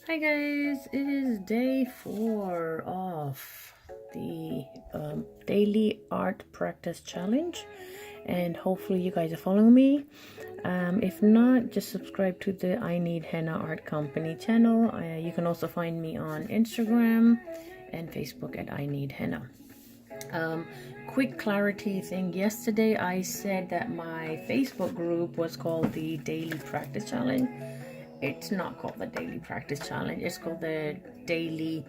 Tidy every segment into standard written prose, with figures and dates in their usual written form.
Hi guys, it is day 4 of the daily art practice challenge, and hopefully you guys are following me. If not, just subscribe to the I Need Henna Art Company channel. You can also find me on Instagram and Facebook at I Need Henna. Quick clarity thing, yesterday I said that my Facebook group was called the Daily Practice Challenge. It's not called the Daily Practice Challenge, it's called the Daily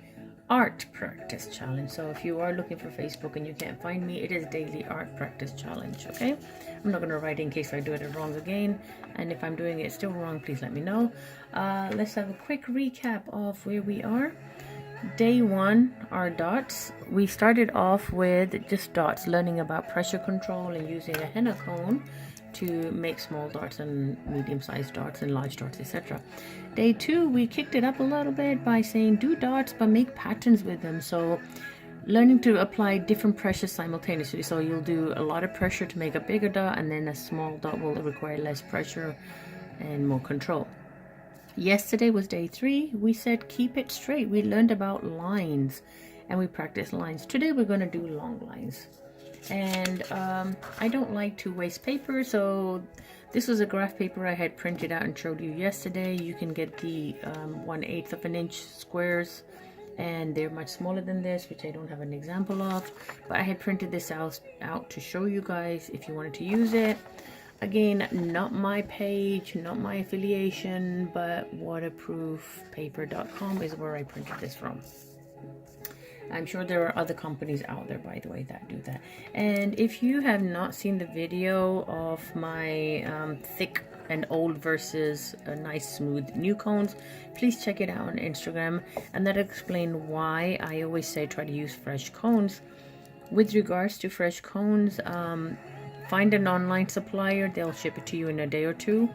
Art Practice Challenge. So if you are looking for Facebook and you can't find me, it is Daily Art Practice Challenge, okay? I'm not going to write in case I do it wrong again, and if I'm doing it still wrong, please let me know. Let's have a quick recap of where we are. Day 1, our dots. We started off with just dots, learning about pressure control and using a henna cone to make small darts and medium-sized darts and large darts, etc. Day 2, we kicked it up a little bit by saying do darts but make patterns with them. So learning to apply different pressures simultaneously. So you'll do a lot of pressure to make a bigger dot, and then a small dot will require less pressure and more control. Yesterday was day 3. We said keep it straight. We learned about lines and we practiced lines. Today we're going to do long lines. And I don't like to waste paper, so this was a graph paper I had printed out and showed you yesterday. You can get the 1/8 of an inch squares, and they're much smaller than this, which I don't have an example of, but I had printed this out to show you guys if you wanted to use it. Again, not my page, not my affiliation, but waterproofpaper.com is where I printed this from. I'm sure there are other companies out there, by the way, that do that. And if you have not seen the video of my thick and old versus nice smooth new cones, please check it out on Instagram, and that'll explain why I always say try to use fresh cones. With regards to fresh cones, find an online supplier, they'll ship it to you in a day or two,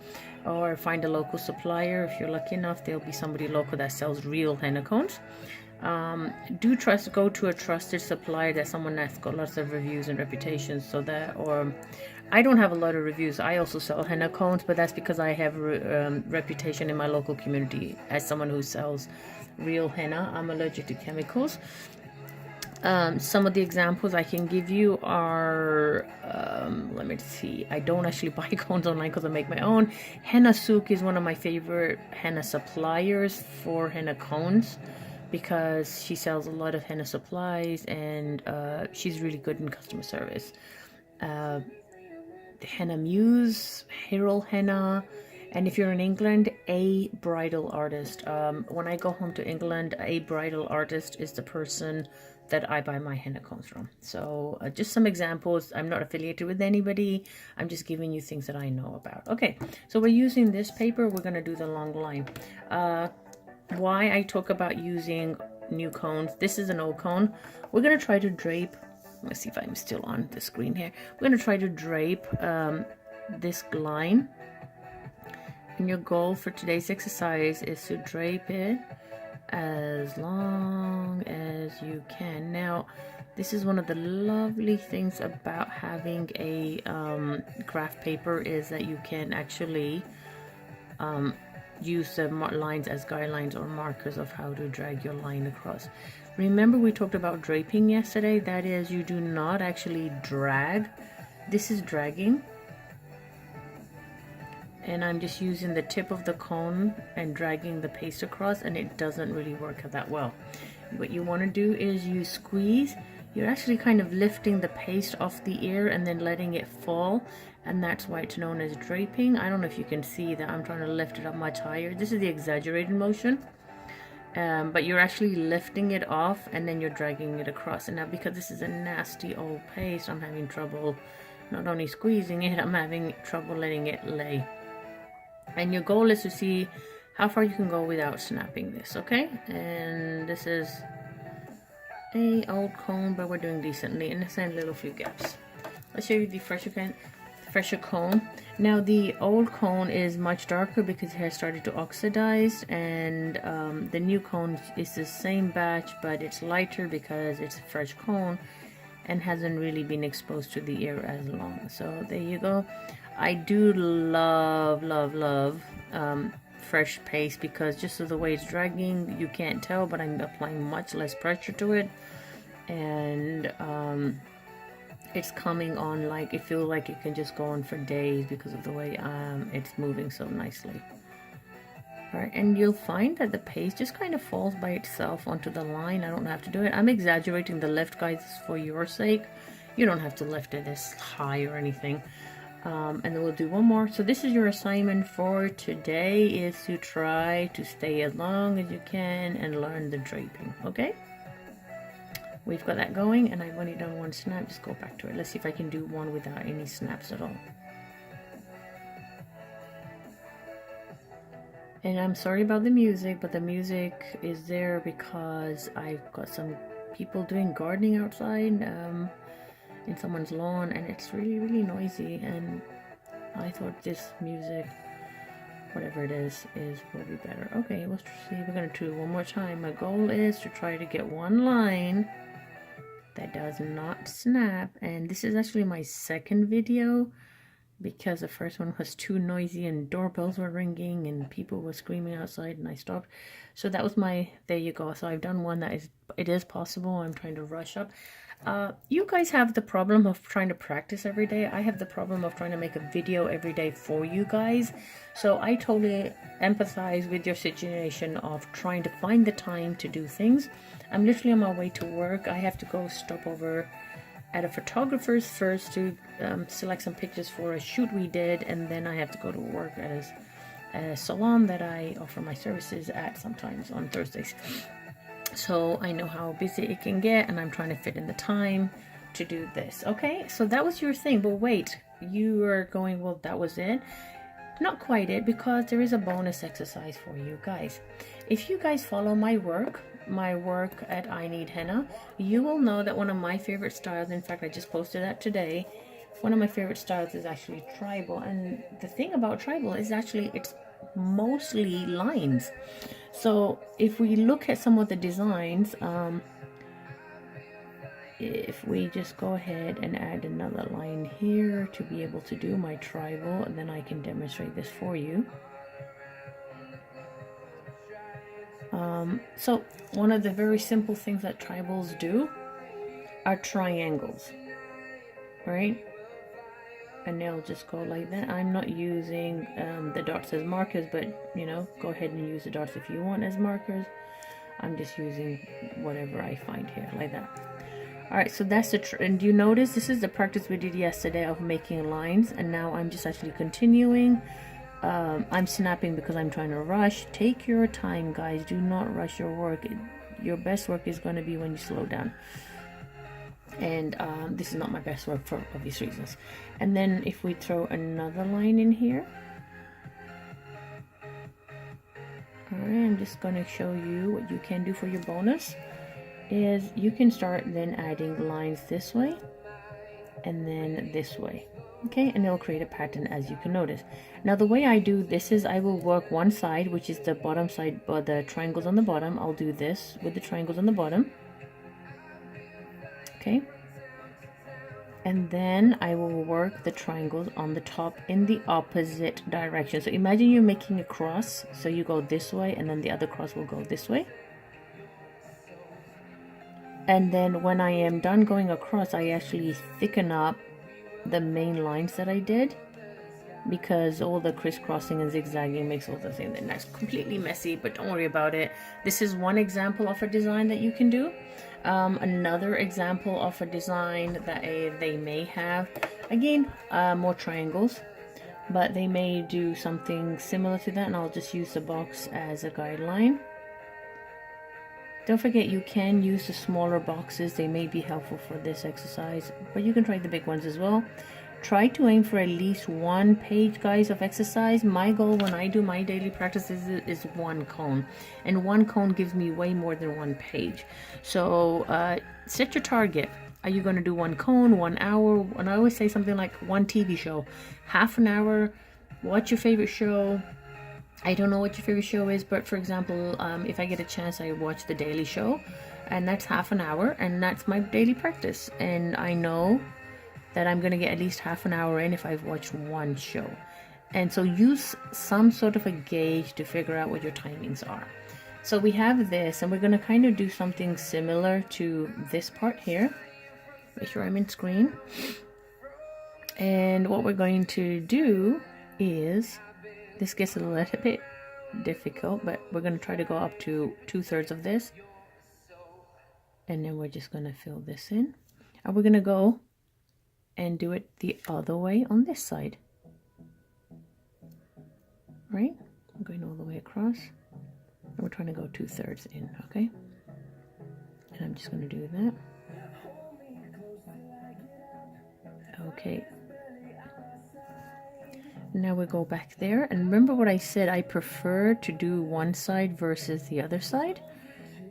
or find a local supplier. If you're lucky enough, there'll be somebody local that sells real henna cones. Go to a trusted supplier, that's someone that's got lots of reviews and reputations, so that, or I don't have a lot of reviews. I also sell henna cones, but that's because I have reputation in my local community as someone who sells real henna. I'm allergic to chemicals. Some of the examples I can give you are, let me see, I don't actually buy cones online because I make my own. Henna Souk is one of my favorite henna suppliers for henna cones because she sells a lot of henna supplies, and she's really good in customer service. Henna Muse, Hyrule Henna, and if you're in England, A Bridal Artist. When I go home to England, A Bridal Artist is the person that I buy my henna cones from. So just some examples. I'm not affiliated with anybody. I'm just giving you things that I know about. Okay, so we're using this paper. We're going to do the long line. Why I talk about using new cones. This is an old cone. We're going to try to drape. Let's see if I'm still on the screen here. We're going to try to drape this line. And your goal for today's exercise is to drape it as long as you can. Now, this is one of the lovely things about having a graph paper, is that you can actually use the lines as guidelines or markers of how to drag your line across. Remember, we talked about draping yesterday. That is, you do not actually drag. This is dragging. And I'm just using the tip of the cone and dragging the paste across, and it doesn't really work that well. What you want to do is you squeeze. You're actually kind of lifting the paste off the ear and then letting it fall, and that's why it's known as draping. I don't know if you can see that I'm trying to lift it up much higher. This is the exaggerated motion, but you're actually lifting it off and then you're dragging it across. And now, because this is a nasty old paste, I'm having trouble not only squeezing it, I'm having trouble letting it lay. And your goal is to see how far you can go without snapping this, okay? And this is a old cone, but we're doing decently, and it's in little few gaps. Let's show you the fresher cone. Now the old cone is much darker because it has started to oxidize, and the new cone is the same batch, but it's lighter because it's a fresh cone and hasn't really been exposed to the air as long. So there you go. I do love fresh paste, because just of the way it's dragging, you can't tell, but I'm applying much less pressure to it, and it's coming on like it feels like it can just go on for days because of the way it's moving so nicely. Alright, and you'll find that the paste just kind of falls by itself onto the line. I don't have to do it. I'm exaggerating the lift, guys, for your sake. You don't have to lift it this high or anything. And then we'll do one more. So this is your assignment for today, is to try to stay as long as you can and learn the draping, okay? We've got that going, and I've only done one snap. Just go back to it. Let's see if I can do one without any snaps at all. And I'm sorry about the music, but the music is there because I've got some people doing gardening outside in someone's lawn, and it's really, really noisy, and I thought this music, whatever it is will be better. Okay, let's see. We're going to do it one more time. My goal is to try to get one line that does not snap, and this is actually my second video, because the first one was too noisy and doorbells were ringing and people were screaming outside, and I stopped. So that was my, there you go. So I've done one that it is possible. I'm trying to rush up. You guys have the problem of trying to practice every day. I have the problem of trying to make a video every day for you guys. So I totally empathize with your situation of trying to find the time to do things. I'm literally on my way to work. I have to go stop over at a photographer's first to select some pictures for a shoot we did, and then I have to go to work at a salon that I offer my services at sometimes on Thursdays. So I know how busy it can get, and I'm trying to fit in the time to do this. Okay, so that was your thing, but wait, you are going, well, that was it? Not quite it, because there is a bonus exercise for you guys. If you guys follow my work at I Need Henna, you will know that one of my favorite styles, in fact I just posted that today, one of my favorite styles is actually tribal. And the thing about tribal is actually it's mostly lines. So if we look at some of the designs, if we just go ahead and add another line here to be able to do my tribal, and then I can demonstrate this for you. So one of the very simple things that tribals do are triangles, right? And they'll just go like that. I'm not using the dots as markers, but you know, go ahead and use the dots if you want as markers. I'm just using whatever I find here, like that. Alright, so that's the and you notice this is the practice we did yesterday of making lines, and now I'm just actually continuing. I'm snapping because I'm trying to rush. Take your time, guys. Do not rush your work. Your best work is going to be when you slow down. And this is not my best work for obvious reasons. And then if we throw another line in here. Alright, I'm just going to show you what you can do for your bonus. Is you can start then adding lines this way and then this way. Okay, and it'll create a pattern, as you can notice. Now the way I do this is I will work one side, which is the bottom side, or the triangles on the bottom. I'll do this with the triangles on the bottom. Okay, and then I will work the triangles on the top in the opposite direction. So imagine you're making a cross, so you go this way and then the other cross will go this way. And then when I am done going across, I actually thicken up the main lines that I did, because all the crisscrossing and zigzagging makes all the thing, and that's completely messy, but don't worry about it. This is one example of a design that you can do. Another example of a design that they may have, again, more triangles, but they may do something similar to that, and I'll just use the box as a guideline. Don't forget, you can use the smaller boxes. They may be helpful for this exercise, but you can try the big ones as well. Try to aim for at least one page, guys, of exercise. My goal when I do my daily practices is one cone, and one cone gives me way more than one page. So set your target. Are you going to do one cone, 1 hour? And I always say something like one TV show, half an hour. Watch your favorite show. I don't know what your favorite show is, but for example, if I get a chance, I watch The Daily Show, and that's half an hour, and that's my daily practice. And I know that I'm going to get at least half an hour in if I've watched one show. And so use some sort of a gauge to figure out what your timings are. So we have this, and we're going to kind of do something similar to this part here. Make sure I'm in screen. And what we're going to do is, this gets a little bit difficult, but we're going to try to go up to 2/3 of this. And then we're just going to fill this in. And we're going to go and do it the other way on this side. Right? I'm going all the way across. And we're trying to go 2/3 in, okay? And I'm just going to do that. Okay. Now we go back there. And remember what I said, I prefer to do one side versus the other side.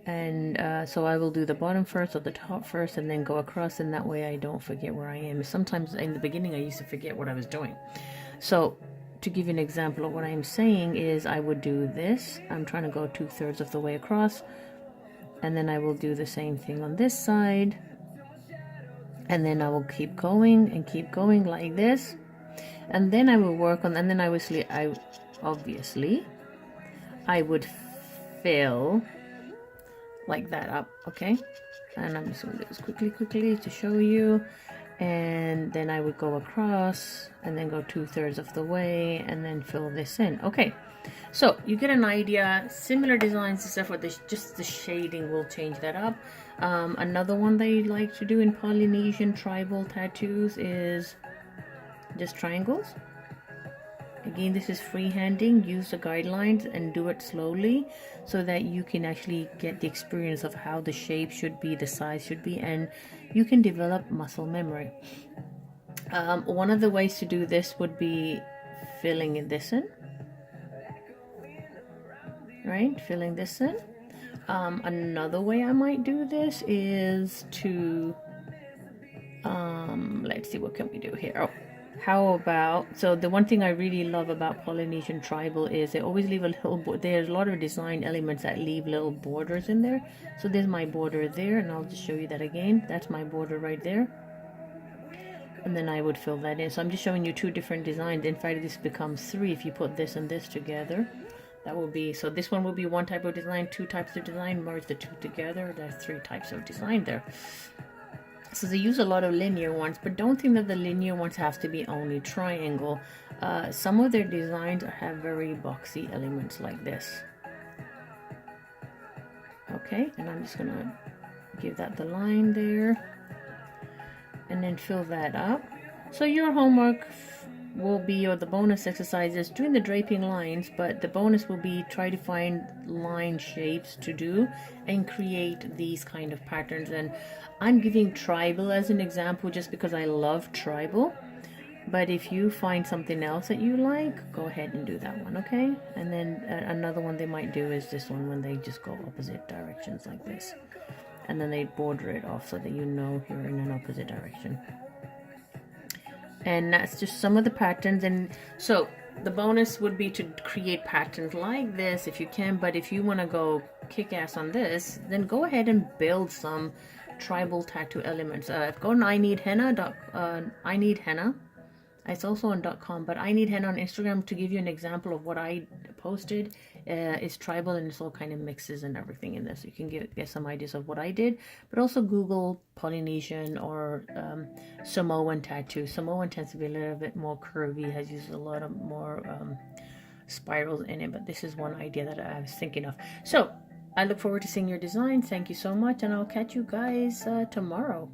And so I will do the bottom first or the top first and then go across, and that way I don't forget where I am. Sometimes in the beginning I used to forget what I was doing. So to give you an example of what I'm saying is, I would do this. I'm trying to go 2/3 of the way across, and then I will do the same thing on this side, and then I will keep going and keep going like this, and then I will work on, and then obviously I would fill like that up, okay? And I'm just going to do this quickly to show you. And then I would go across and then go 2/3 of the way and then fill this in. Okay, so you get an idea. Similar designs except for this, just the shading will change that up. Another one they like to do in Polynesian tribal tattoos is just triangles. Again, this is freehanding. Use the guidelines and do it slowly so that you can actually get the experience of how the shape should be, the size should be, and you can develop muscle memory. One of the ways to do this would be filling this in. Right? Filling this in. Another way I might do this is to, let's see, what can we do here? Oh. How about, so the one thing I really love about Polynesian tribal is they always leave a little, there's a lot of design elements that leave little borders in there. So there's my border there, and I'll just show you that again. That's my border right there. And then I would fill that in. So I'm just showing you two different designs. In fact, this becomes three if you put this and this together. That will be, so this one will be one type of design, two types of design, merge the two together. There's three types of design there. So they use a lot of linear ones, but don't think that the linear ones have to be only triangle. Some of their designs have very boxy elements like this. Okay, and I'm just gonna give that the line there and then fill that up. So your homework will be, or the bonus exercise is doing the draping lines, but the bonus will be try to find line shapes to do and create these kind of patterns. And I'm giving tribal as an example just because I love tribal, but if you find something else that you like, go ahead and do that one, okay? And then another one they might do is this one, when they just go opposite directions like this, and then they border it off so that you know you're in an opposite direction. And that's just some of the patterns. And so the bonus would be to create patterns like this if you can, but if you want to go kick ass on this, then go ahead and build some tribal tattoo elements. Go on I Need Henna. It's also on .com, but I Need Henna on Instagram to give you an example of what I posted. Is tribal, and it's all kind of mixes and everything in this. So you can get some ideas of what I did, but also Google Polynesian or Samoan tattoo. Samoan tends to be a little bit more curvy, has used a lot of more spirals in it, but this is one idea that I was thinking of. So I look forward to seeing your designs. Thank you so much, and I'll catch you guys tomorrow.